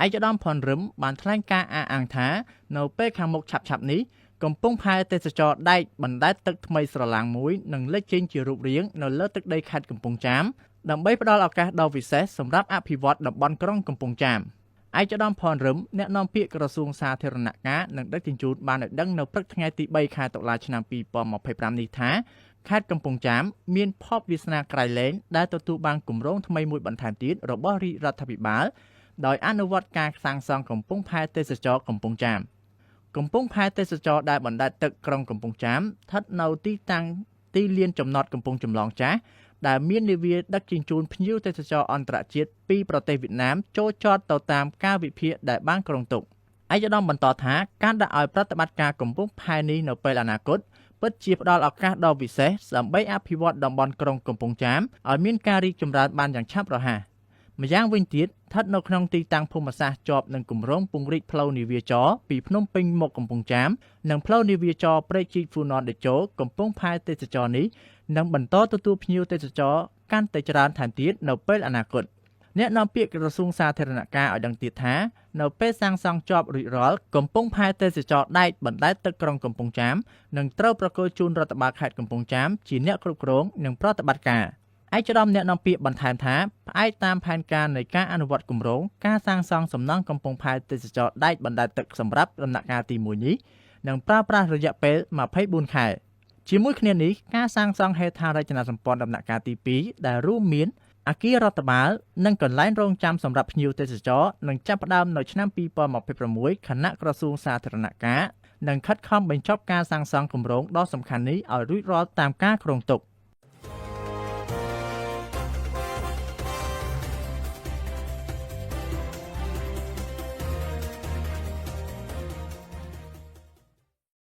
ឯកឧត្តមផនរឹមបានថ្លែងការអះអាងថានៅពេលខាងមុខឆាប់ៗនេះកំពង់ផែទេសចរដែកបណ្ដែតទឹកថ្មីស្រឡាងមួយនឹងលេចចេញជារូបរាងនៅលើទឹកដីខេត្តកំពង់ចាមដើម្បីផ្ដល់ឱកាសដ៏ពិសេសសម្រាប់អភិវឌ្ឍតំបន់ក្រុងកំពង់ចាមឯកឧត្តមផនរឹមអ្នកនាំពាក្យក្រសួងសាធារណការនិងដឹកជញ្ជូនបានឲ្យដឹងនៅព្រឹកថ្ងៃទី3ខែតុលាឆ្នាំ2025នេះថាខេត្តកំពង់ចាមមានភ័ព្វវាសនាក្រៃលែងដែលទទួលបានគម្រោងថ្មីមួយបន្ថែមទៀតរបស់រាជរដ្ឋាភិបាលដោយអនុវត្តការសាងសង់កំពង់ផែទេសចរកំពង់ចាមកំពង់ផែទេសចរដែលបណ្ដែតទឹកក្រុងកំពង់ចាមស្ថិតនៅទីតាំងទីលានចំណតកំពង់ចម្លងចាស់ដែលមាននាវាដឹកជញ្ជូនភ្ញៀវទេសចរអន្តរជាតិពីប្រទេសវៀតណាមចូលចតទៅតាមកាលវិភាគដែលបានគ្រោងទុកឯកឧត្តមបន្តថាការដាក់ឲ្យប្រតិបត្តិការកំពង់ផែនេះនៅពេលអនាគតពិតជាផ្ដល់ឱកាសដ៏ពិសេសដើម្បីអភិវឌ្ឍតំបន់ក្រុងកំពង់ចាមឲ្យមានការរីកចម្រើនបានយ៉ាងឆាប់រហ័សម្យ៉ាងវិញទៀតស្ថិតនៅក្នុងទីតាំងភូមិសាស្ត្រជាប់នឹងគម្រោងពង្រីកផ្លូវនាវាចរពីភ្នំពេញមកកំពង់ចាមនិងផ្លូវនាវាចរព្រែកជីកហ្វូណនតេជោកំពង់ផែទេសចរនេះនឹងបន្តទទួលភ្ញៀវទេសចរកាន់តែច្រើនថែមទៀតនៅពេលអនាគតអ្នកនាំពាក្យក្រសួងសាធារណការឲ្យដឹងទៀតថានៅពេលសាងសង់ជាប់រួចរាល់កំពង់ផែទេសចរដែកបណ្ដែតទឹកក្រុងកំពង់ចាមនឹងត្រូវប្រគល់ជូនរដ្ឋបាលខេត្តកំពង់ចាមជាអ្នកគ្រប់គ្រងនិងប្រតិបត្តិការឯកឧត្តមអ្នកនាំពាក្យបន្ថែមថាផ្អែកតាមផែនការនៃការអនុវត្តគម្រោងការសាងសង់សំណង់កំពង់ផែទេសចរដែកបណ្ដែតទឹកសម្រាប់ដំណាក់កាលទី1នេះនឹងប្រើប្រាស់រយៈពេល24ខែជាមួយគ្នានេះការសាងសង់ហេដ្ឋារចនាសម្ព័ន្ធដំណាក់កាលទី2ដែលរួមមានអគាររដ្ឋបាលនិងកន្លែងរង់ចាំសម្រាប់ភ្ញៀវទេសចរនឹងចាប់ផ្ដើមនៅឆ្នាំ2026ខណៈក្រសួងសាធារណការនឹងខិតខំបញ្ចប់ការសាងសង់គម្រោងដ៏សំខាន់នេះឲ្យរួចរាល់តាមការគ្រោងទុក